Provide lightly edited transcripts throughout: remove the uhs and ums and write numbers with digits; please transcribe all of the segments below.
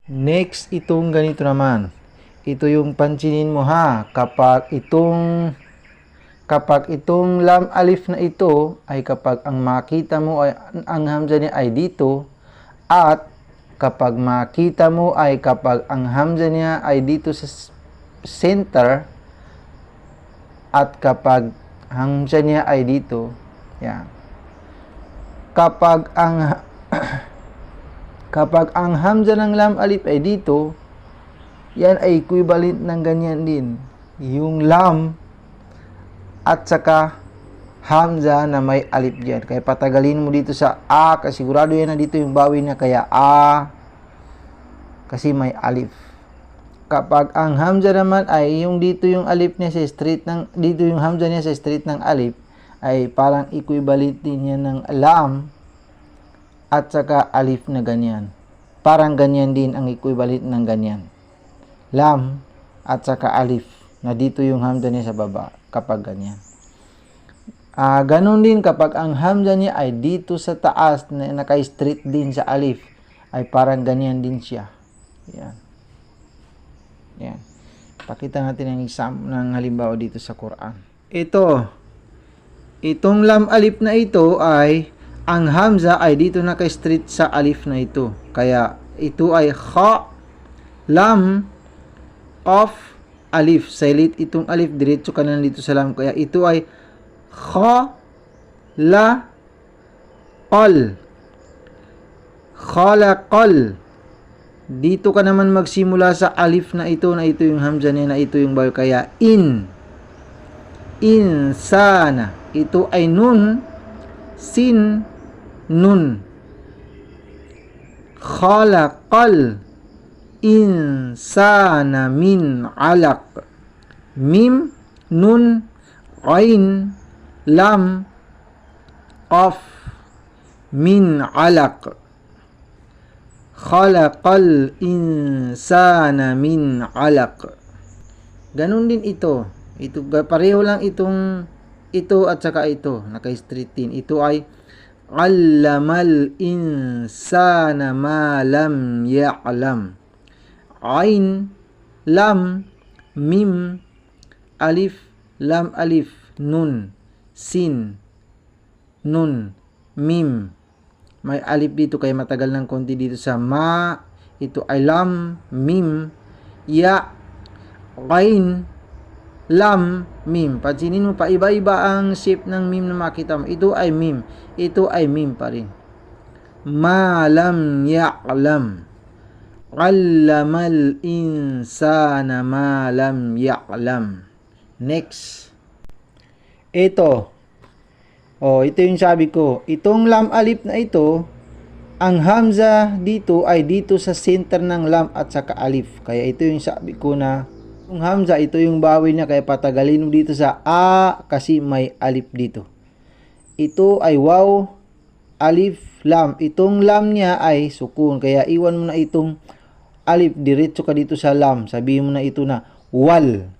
Next, itong ganito naman. Ito yung pansinin mo ha. Kapag itong lam alif na ito ay kapag ang makita mo ay ang hamza niya ay dito, at kapag makita mo ay kapag ang hamza niya ay dito sa center, at kapag hamza niya ay dito, yan. Kapag ang hamza ng lam alif ay dito, yan ay equivalent ng ganyan din. Yung lam at saka hamza na may alif dyan. Kaya patagalin mo dito sa a, kasi sigurado yan na dito yung bawin niya, kaya a, kasi may alif. Kapag ang hamza naman ay yung dito yung alif niya sa straight ng, dito yung hamza niya sa straight ng alif, ay parang equivalent din yan ng lam at saka alif na ganyan. Parang ganyan din ang equivalent ng ganyan. Lam at saka alif na dito yung hamza niya sa baba kapag ganyan. Ganon din kapag ang hamza niya ay dito sa taas na naka-straight din sa alif, ay parang ganyan din siya. Yan. Yan. Pakita natin ang example ng halimbawa dito sa Quran. Itong lam alif na ito ay ang hamza ay dito naka-straight sa alif na ito. Kaya ito ay kha, lam, qaf, alif. Silent itong alif, diretso ka na dito sa lam. Kaya ito ay kha, la, qal. Khalaqal. Dito ka naman magsimula sa alif na ito yung hamza niya, na ito yung bawal. Kaya insana. Ito ay nun, sin, nun. Khalaqal insana min alaq. Mim, nun, ain, lam, qaf, min alaq. Khalaqal insana min alaq. Ganun din ito. Pareho lang ito at saka ito. Naka-straight din. Ito ay allamal insana ma lam ya'lam. Ain, lam, mim, alif, lam alif, nun, sin, nun, mim. May alif dito kaya matagal ng konti dito sa ma. Ito ay lam, mim, ya, ain, lam, mim. Pansinin mo pa, iba-iba ang shape ng mim na makita mo. Ito ay mim. Ito ay mim pa rin. Ma lam ya'lam. Allamal insana ma lam ya'lam. Next. Ito yung sabi ko. Itong lam alif na ito, ang hamza dito ay dito sa center ng lam at saka alif. Kaya ito yung sabi ko na yung hamza, ito yung bawin niya, kaya patagalin mo dito sa a kasi may alif dito. Ito ay waw, alif, lam. Itong lam niya ay sukun, kaya iwan mo na itong alif, diretso ka dito sa lam. Sabihin mo na ito na wal.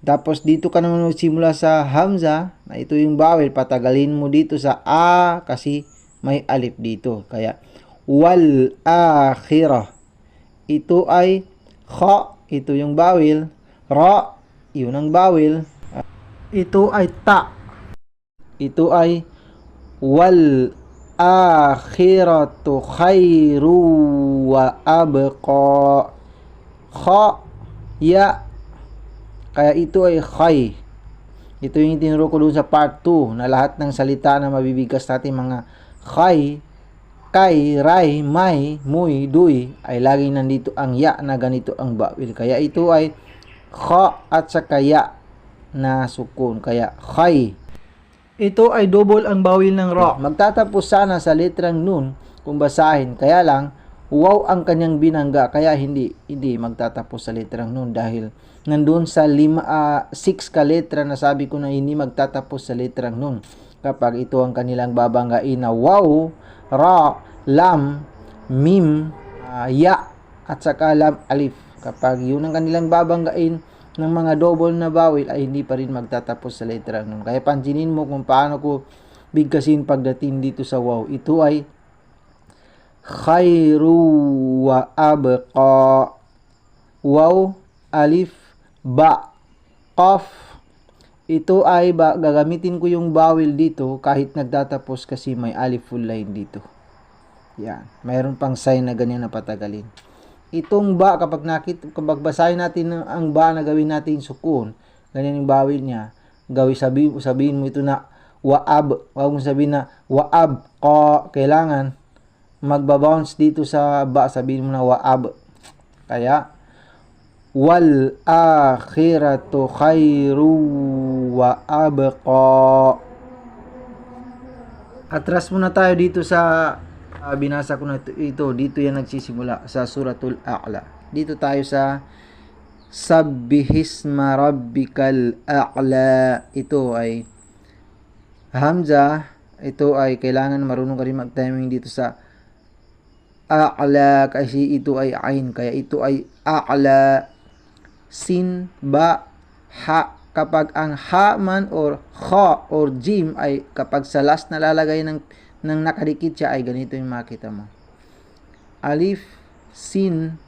Tapos dito ka naman magsimula sa hamza, na ito yung bawel, patagalin mo dito sa a kasi may alif dito. Kaya wal akhirah. Ito ay kha, ito yung bawel. Ra, yun ang bawel. Ito ay ta. Ito ay wal akhiratu khairu wa abqa. Kha, ya. Kaya ito ay khay. Ito yung tinuro ko doon sa part 2 na lahat ng salita na mabibigkas natin, mga khay, kay, ray, may, muy, duy, ay laging nandito ang ya na ganito ang bawil. Kaya ito ay kha at saka ya na sukun. Kaya khay. Ito ay double ang bawil ng ra. Magtatapos sana sa letrang nun kung basahin. Kaya lang, wow ang kanyang binangga. Kaya hindi magtatapos sa letrang nun dahil nandun sa 6 ka letra na sabi ko na hindi magtatapos sa letrang nun. Kapag ito ang kanilang babanggain na wow, ra, lam, mim, ya, at saka lam, alif. Kapag yun ang kanilang babanggain ng mga double na bawil, ay hindi pa rin magtatapos sa letrang nun. Kaya pansinin mo kung paano ko bigkasin pagdating dito sa wow. Ito ay khairu wa abqa. Waw, alif, ba, qaf. Ito ay gagamitin ko yung vowel dito kahit nagtatapos kasi may alif full line dito. Yan. Mayroon pang sign na ganyan na patagalin. Itong ba, kapag basahin natin ang ba na gawin natin sukun, ganyan yung vowel niya, sabihin mo ito na waab. Huwag mo sabihin na waab, ko. Kailangan magbabounce dito sa ba, sabihin mo na waab. Kaya, wal akhiratu khairu wa abqa. Atras muna tayo dito sa binasa ko na ito. Dito yan nagsisimula sa suratul A'la. Dito tayo sa sabbihisma rabbikal a'la. Ito ay hamza. Ito ay kailangan marunong ka rin mag-timing dito sa a'la kasi ito ay ain. Kaya ito ay a'la. Sin, ba, ha. Kapag ang ha man or kha or jim ay kapag sa last na lalagay ng nakadikit siya ay ganito yung makita mo. Alif, sin,